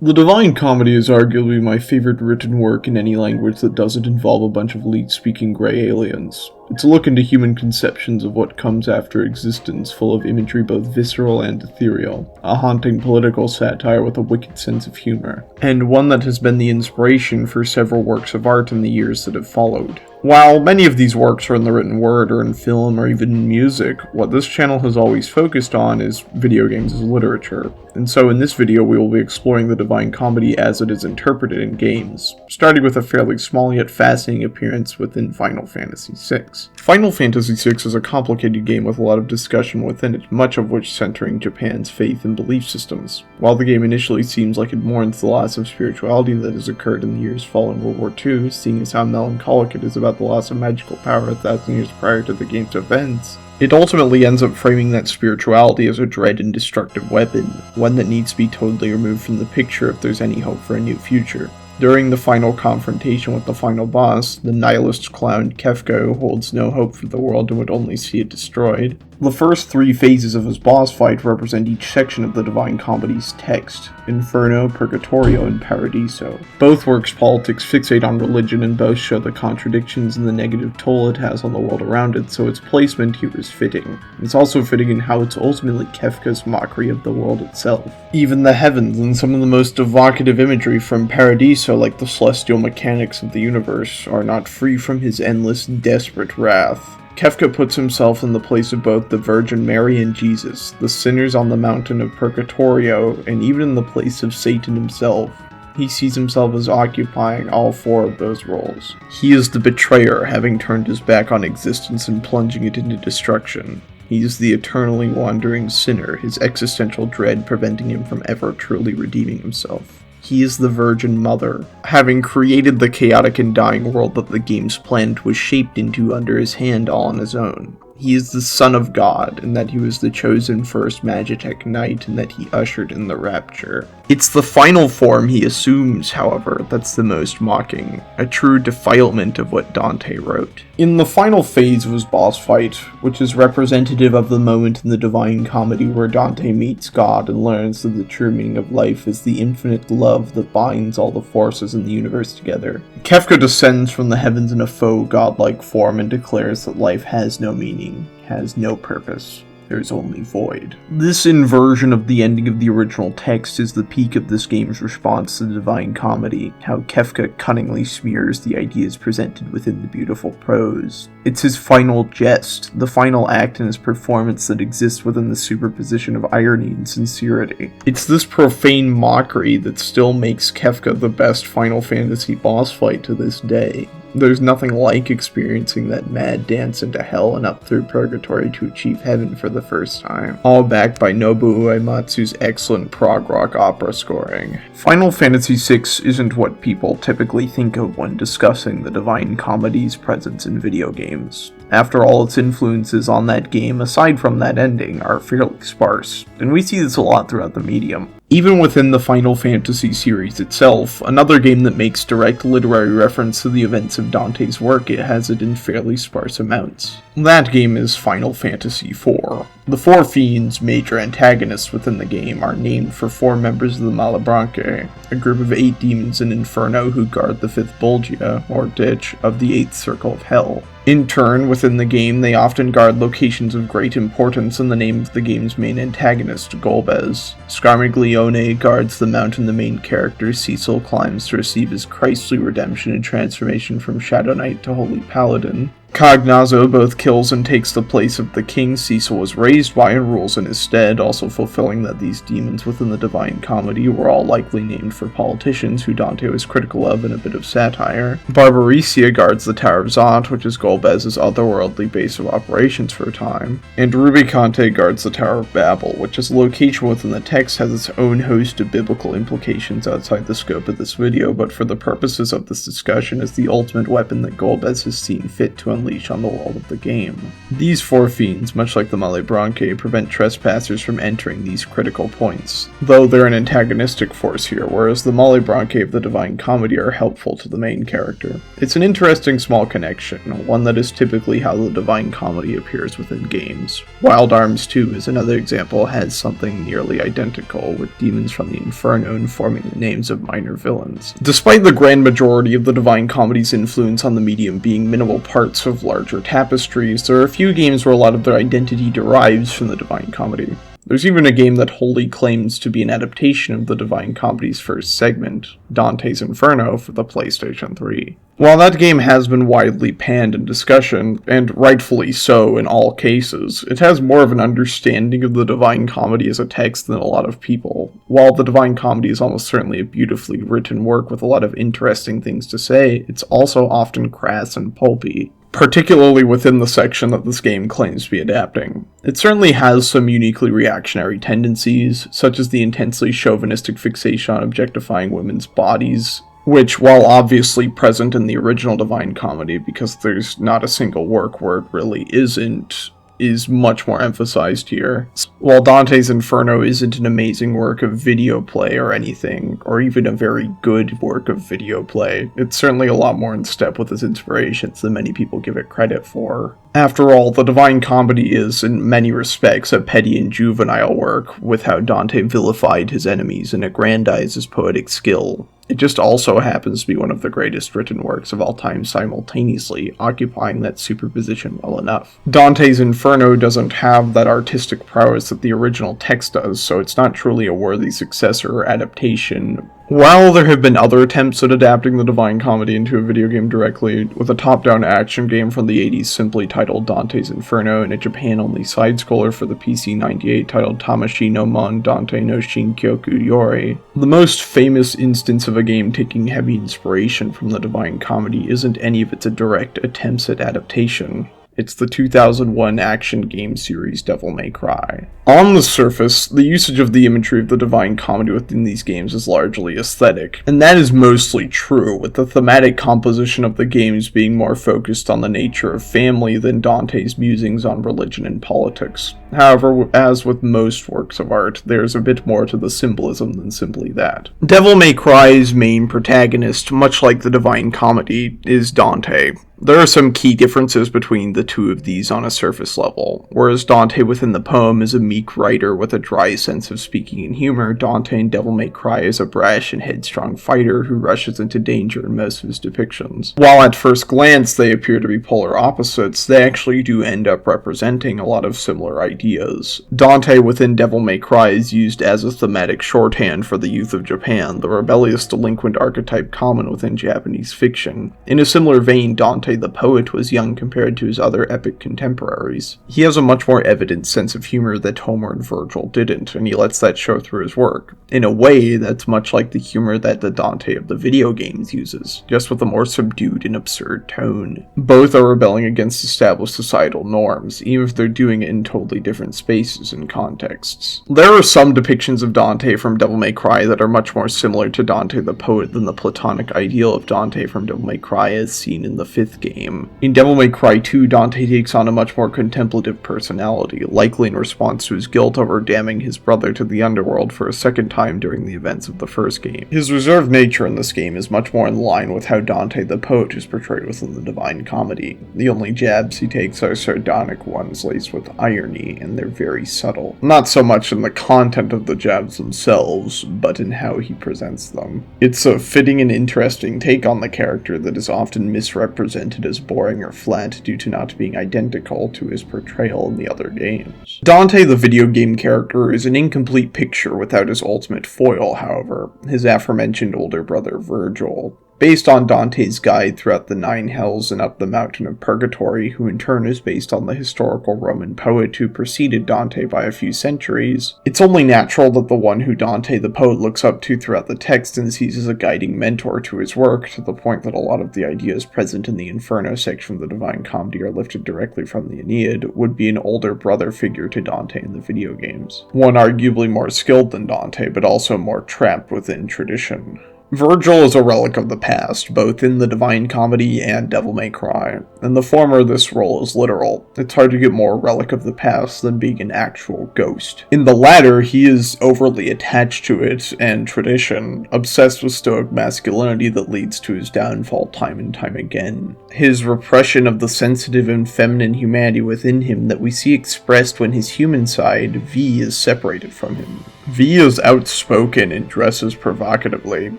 The Divine Comedy is arguably my favorite written work in any language that doesn't involve a bunch of leet-speaking grey aliens. It's a look into human conceptions of what comes after existence, full of imagery both visceral and ethereal, a haunting political satire with a wicked sense of humor, and one that has been the inspiration for several works of art in the years that have followed. While many of these works are in the written word or in film or even in music, what this channel has always focused on is video games as literature, and so in this video we will be exploring the Divine Comedy as it is interpreted in games, starting with a fairly small yet fascinating appearance within Final Fantasy VI. Final Fantasy VI is a complicated game with a lot of discussion within it, much of which centering Japan's faith and belief systems. While the game initially seems like it mourns the loss of spirituality that has occurred in the years following World War II, seeing as how melancholic it is about the loss of magical power 1,000 years prior to the game's events, it ultimately ends up framing that spirituality as a dread and destructive weapon, one that needs to be totally removed from the picture if there's any hope for a new future. During the final confrontation with the final boss, the nihilist clown Kefka, who holds no hope for the world and would only see it destroyed. The first three phases of his boss fight represent each section of the Divine Comedy's text: Inferno, Purgatorio, and Paradiso. Both works' politics fixate on religion and both show the contradictions and the negative toll it has on the world around it, so its placement here is fitting. It's also fitting in how it's ultimately Kefka's mockery of the world itself. Even the heavens and some of the most evocative imagery from Paradiso, like the celestial mechanics of the universe, are not free from his endless, desperate wrath. Kefka puts himself in the place of both the Virgin Mary and Jesus, the sinners on the mountain of Purgatorio, and even in the place of Satan himself. He sees himself as occupying all four of those roles. He is the betrayer, having turned his back on existence and plunging it into destruction. He is the eternally wandering sinner, his existential dread preventing him from ever truly redeeming himself. He is the Virgin Mother, having created the chaotic and dying world that the game's planet was shaped into under his hand all on his own. He is the Son of God, in that he was the chosen first Magitech Knight, and that he ushered in the Rapture. It's the final form he assumes, however, that's the most mocking, a true defilement of what Dante wrote. In the final phase of his boss fight, which is representative of the moment in the Divine Comedy where Dante meets God and learns that the true meaning of life is the infinite love that binds all the forces in the universe together, Kefka descends from the heavens in a faux godlike form and declares that life has no meaning, has no purpose. There's only void. This inversion of the ending of the original text is the peak of this game's response to the Divine Comedy, how Kefka cunningly smears the ideas presented within the beautiful prose. It's his final jest, the final act in his performance that exists within the superposition of irony and sincerity. It's this profane mockery that still makes Kefka the best Final Fantasy boss fight to this day. There's nothing like experiencing that mad dance into hell and up through purgatory to achieve heaven for the first time, all backed by Nobuo Uematsu's excellent prog rock opera scoring. Final Fantasy VI isn't what people typically think of when discussing the Divine Comedy's presence in video games. After all, its influences on that game, aside from that ending, are fairly sparse, and we see this a lot throughout the medium. Even within the Final Fantasy series itself, another game that makes direct literary reference to the events of Dante's work, it has it in fairly sparse amounts. That game is Final Fantasy IV. The four fiends, major antagonists within the game, are named for four members of the Malebranche, a group of 8 demons in Inferno who guard the 5th Bolgia, or ditch, of the 8th Circle of Hell. In turn, within the game, they often guard locations of great importance in the name of the game's main antagonist, Golbez. Scarmiglione guards the mountain the main character, Cecil, climbs to receive his Christly redemption and transformation from Shadow Knight to Holy Paladin. Cognazzo both kills and takes the place of the king Cecil was raised by and rules in his stead, also fulfilling that these demons within the Divine Comedy were all likely named for politicians who Dante was critical of in a bit of satire. Barbariccia guards the Tower of Zot, which is Golbez's otherworldly base of operations for a time. And Rubicante guards the Tower of Babel, which as a location within the text has its own host of biblical implications outside the scope of this video, but for the purposes of this discussion is the ultimate weapon that Golbez has seen fit to unleash on the world of the game. These four fiends, much like the Malebranche, prevent trespassers from entering these critical points, though they're an antagonistic force here, whereas the Malebranche of the Divine Comedy are helpful to the main character. It's an interesting small connection, one that is typically how the Divine Comedy appears within games. Wild Arms 2 is another example, has something nearly identical, with demons from the Inferno informing the names of minor villains. Despite the grand majority of the Divine Comedy's influence on the medium being minimal parts of larger tapestries, there are a few games where a lot of their identity derives from the Divine Comedy. There's even a game that wholly claims to be an adaptation of the Divine Comedy's first segment, Dante's Inferno, for the PlayStation 3. While that game has been widely panned in discussion, and rightfully so in all cases, it has more of an understanding of the Divine Comedy as a text than a lot of people. While the Divine Comedy is almost certainly a beautifully written work with a lot of interesting things to say, it's also often crass and pulpy, particularly within the section that this game claims to be adapting. It certainly has some uniquely reactionary tendencies, such as the intensely chauvinistic fixation on objectifying women's bodies, which, while obviously present in the original Divine Comedy, because there's not a single work where it really isn't, is much more emphasized here. While Dante's Inferno isn't an amazing work of video play or anything, or even a very good work of video play, it's certainly a lot more in step with its inspirations than many people give it credit for. After all, the Divine Comedy is, in many respects, a petty and juvenile work, with how Dante vilified his enemies and aggrandized his poetic skill. It just also happens to be one of the greatest written works of all time simultaneously, occupying that superposition well enough. Dante's Inferno doesn't have that artistic prowess that the original text does, so it's not truly a worthy successor or adaptation. While there have been other attempts at adapting the Divine Comedy into a video game directly, with a top-down action game from the 80s simply titled Dante's Inferno and a Japan-only side-scroller for the PC 98 titled Tamashii no Mon Dante no Shinkyoku Yori, the most famous instance of a game taking heavy inspiration from the Divine Comedy isn't any of its direct attempts at adaptation. It's the 2001 action game series Devil May Cry. On the surface, the usage of the imagery of the Divine Comedy within these games is largely aesthetic, and that is mostly true, with the thematic composition of the games being more focused on the nature of family than Dante's musings on religion and politics. However, as with most works of art, there's a bit more to the symbolism than simply that. Devil May Cry's main protagonist, much like the Divine Comedy, is Dante. There are some key differences between the two of these on a surface level. Whereas Dante within the poem is a meek writer with a dry sense of speaking and humor, Dante in Devil May Cry is a brash and headstrong fighter who rushes into danger in most of his depictions. While at first glance they appear to be polar opposites, they actually do end up representing a lot of similar ideas. Dante within Devil May Cry is used as a thematic shorthand for the youth of Japan, the rebellious delinquent archetype common within Japanese fiction. In a similar vein, Dante the poet was young compared to his other epic contemporaries. He has a much more evident sense of humor that Homer and Virgil didn't, and he lets that show through his work. In a way, that's much like the humor that the Dante of the video games uses, just with a more subdued and absurd tone. Both are rebelling against established societal norms, even if they're doing it in totally different spaces and contexts. There are some depictions of Dante from Devil May Cry that are much more similar to Dante the poet than the platonic ideal of Dante from Devil May Cry as seen in the 5th game. In Devil May Cry 2, Dante takes on a much more contemplative personality, likely in response to his guilt over damning his brother to the underworld for a second time during the events of the first game. His reserved nature in this game is much more in line with how Dante the poet is portrayed within the Divine Comedy. The only jabs he takes are sardonic ones laced with irony, and they're very subtle. Not so much in the content of the jabs themselves, but in how he presents them. It's a fitting and interesting take on the character that is often misrepresented as boring or flat due to not being identical to his portrayal in the other games. Dante the video game character is an incomplete picture without his ultimate foil, however, his aforementioned older brother Virgil. Based on Dante's guide throughout the 9 hells and up the mountain of Purgatorio, who in turn is based on the historical Roman poet who preceded Dante by a few centuries, it's only natural that the one who Dante the poet looks up to throughout the text and sees as a guiding mentor to his work, to the point that a lot of the ideas present in the Inferno section of the Divine Comedy are lifted directly from the Aeneid, would be an older brother figure to Dante in the video games. One arguably more skilled than Dante, but also more trapped within tradition. Virgil is a relic of the past, both in the Divine Comedy and Devil May Cry. In the former, this role is literal. It's hard to get more relic of the past than being an actual ghost. In the latter, he is overly attached to it and tradition, obsessed with stoic masculinity that leads to his downfall time and time again. His repression of the sensitive and feminine humanity within him that we see expressed when his human side, V, is separated from him. V is outspoken and dresses provocatively,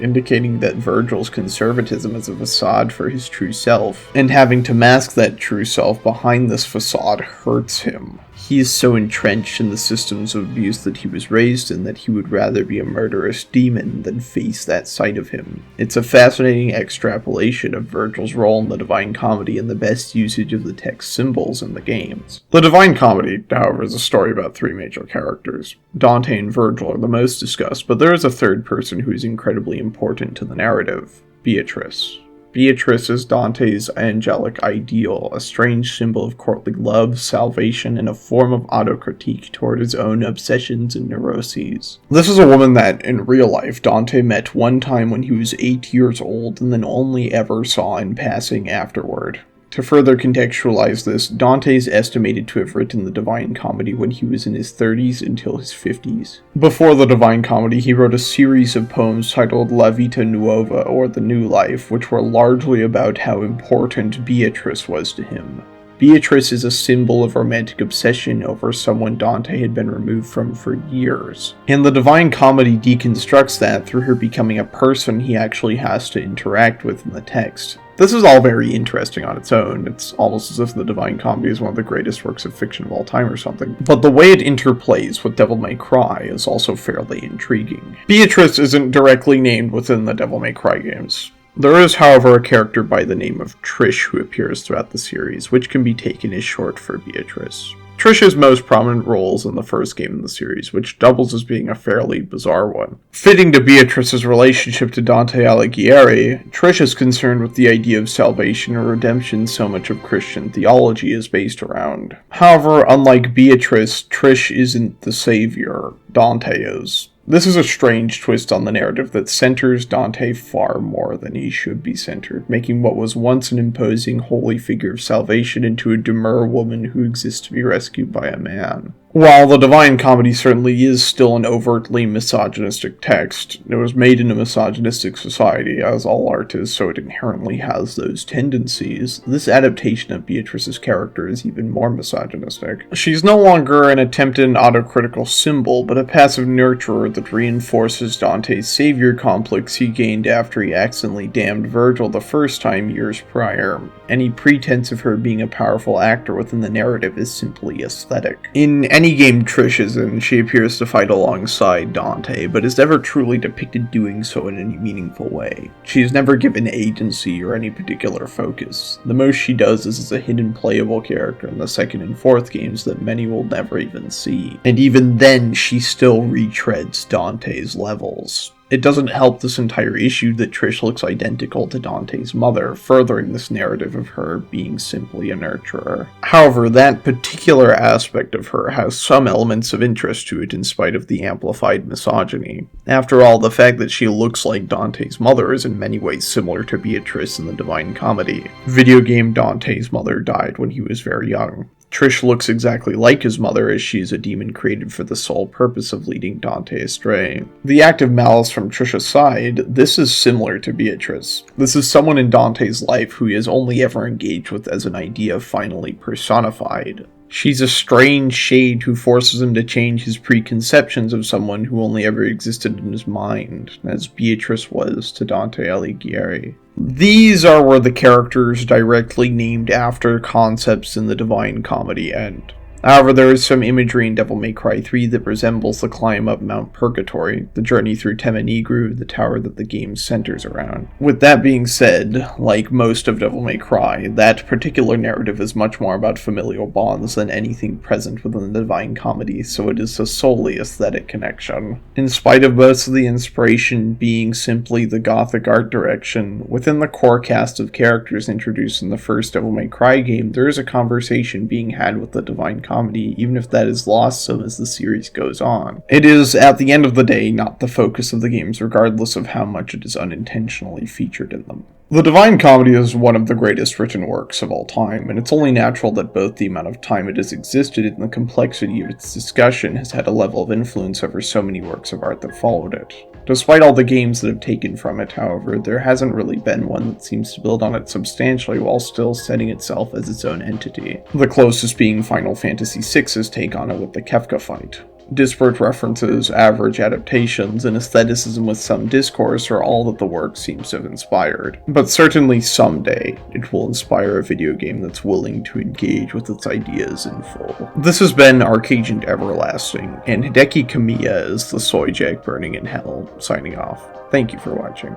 indicating that Virgil's conservatism is a facade for his true self, and having to mask that true self behind this facade hurts him. He is so entrenched in the systems of abuse that he was raised in that he would rather be a murderous demon than face that side of him. It's a fascinating extrapolation of Virgil's role in the Divine Comedy and the best usage of the text symbols in the games. The Divine Comedy, however, is a story about three major characters. Dante and Virgil are the most discussed, but there is a third person who is incredibly important to the narrative: Beatrice. Beatrice is Dante's angelic ideal, a strange symbol of courtly love, salvation, and a form of autocritique toward his own obsessions and neuroses. This is a woman that, in real life, Dante met one time when he was 8 years old and then only ever saw in passing afterward. To further contextualize this, Dante is estimated to have written the Divine Comedy when he was in his 30s until his 50s. Before the Divine Comedy, he wrote a series of poems titled La Vita Nuova, or The New Life, which were largely about how important Beatrice was to him. Beatrice is a symbol of romantic obsession over someone Dante had been removed from for years. And the Divine Comedy deconstructs that through her becoming a person he actually has to interact with in the text. This is all very interesting on its own. It's almost as if the Divine Comedy is one of the greatest works of fiction of all time or something. But the way it interplays with Devil May Cry is also fairly intriguing. Beatrice isn't directly named within the Devil May Cry games. There is, however, a character by the name of Trish who appears throughout the series, which can be taken as short for Beatrice. Trish's most prominent role is in the first game in the series, which doubles as being a fairly bizarre one. Fitting to Beatrice's relationship to Dante Alighieri, Trish is concerned with the idea of salvation or redemption so much of Christian theology is based around. However, unlike Beatrice, Trish isn't the savior, Dante is. This is a strange twist on the narrative that centers Dante far more than he should be centered, making what was once an imposing holy figure of salvation into a demure woman who exists to be rescued by a man. While the Divine Comedy certainly is still an overtly misogynistic text, it was made in a misogynistic society, as all art is, so it inherently has those tendencies. This adaptation of Beatrice's character is even more misogynistic. She's no longer an attempted and autocritical symbol, but a passive nurturer that reinforces Dante's savior complex he gained after he accidentally damned Virgil the first time years prior. Any pretense of her being a powerful actor within the narrative is simply aesthetic. In any game Trish is in, she appears to fight alongside Dante, but is never truly depicted doing so in any meaningful way. She is never given agency or any particular focus. The most she does is as a hidden playable character in the second and fourth games that many will never even see. And even then, she still retreads Dante's levels. It doesn't help this entire issue that Trish looks identical to Dante's mother, furthering this narrative of her being simply a nurturer. However, that particular aspect of her has some elements of interest to it in spite of the amplified misogyny. After all, the fact that she looks like Dante's mother is in many ways similar to Beatrice in the Divine Comedy. Video game Dante's mother died when he was very young. Trish looks exactly like his mother, as she is a demon created for the sole purpose of leading Dante astray. The act of malice from Trish's side, this is similar to Beatrice. This is someone in Dante's life who he has only ever engaged with as an idea finally personified. She's a strange shade who forces him to change his preconceptions of someone who only ever existed in his mind, as Beatrice was to Dante Alighieri. These are where the characters directly named after concepts in the Divine Comedy end. However, there is some imagery in Devil May Cry 3 that resembles the climb up Mount Purgatorio, the journey through Temenigu, the tower that the game centers around. With that being said, like most of Devil May Cry, that particular narrative is much more about familial bonds than anything present within the Divine Comedy, so it is a solely aesthetic connection. In spite of most of the inspiration being simply the gothic art direction, within the core cast of characters introduced in the first Devil May Cry game, there is a conversation being had with the Divine Comedy comedy, even if that is lost some as the series goes on. It is, at the end of the day, not the focus of the games, regardless of how much it is unintentionally featured in them. The Divine Comedy is one of the greatest written works of all time, and it's only natural that both the amount of time it has existed and the complexity of its discussion has had a level of influence over so many works of art that followed it. Despite all the games that have taken from it, however, there hasn't really been one that seems to build on it substantially while still setting itself as its own entity. The closest being Final Fantasy VI's take on it with the Kefka fight. Disparate references, average adaptations, and aestheticism with some discourse are all that the work seems to have inspired. But certainly someday, it will inspire a video game that's willing to engage with its ideas in full. This has been Arcagent Everlasting, and Hideki Kamiya is the soy jack burning in hell, signing off. Thank you for watching.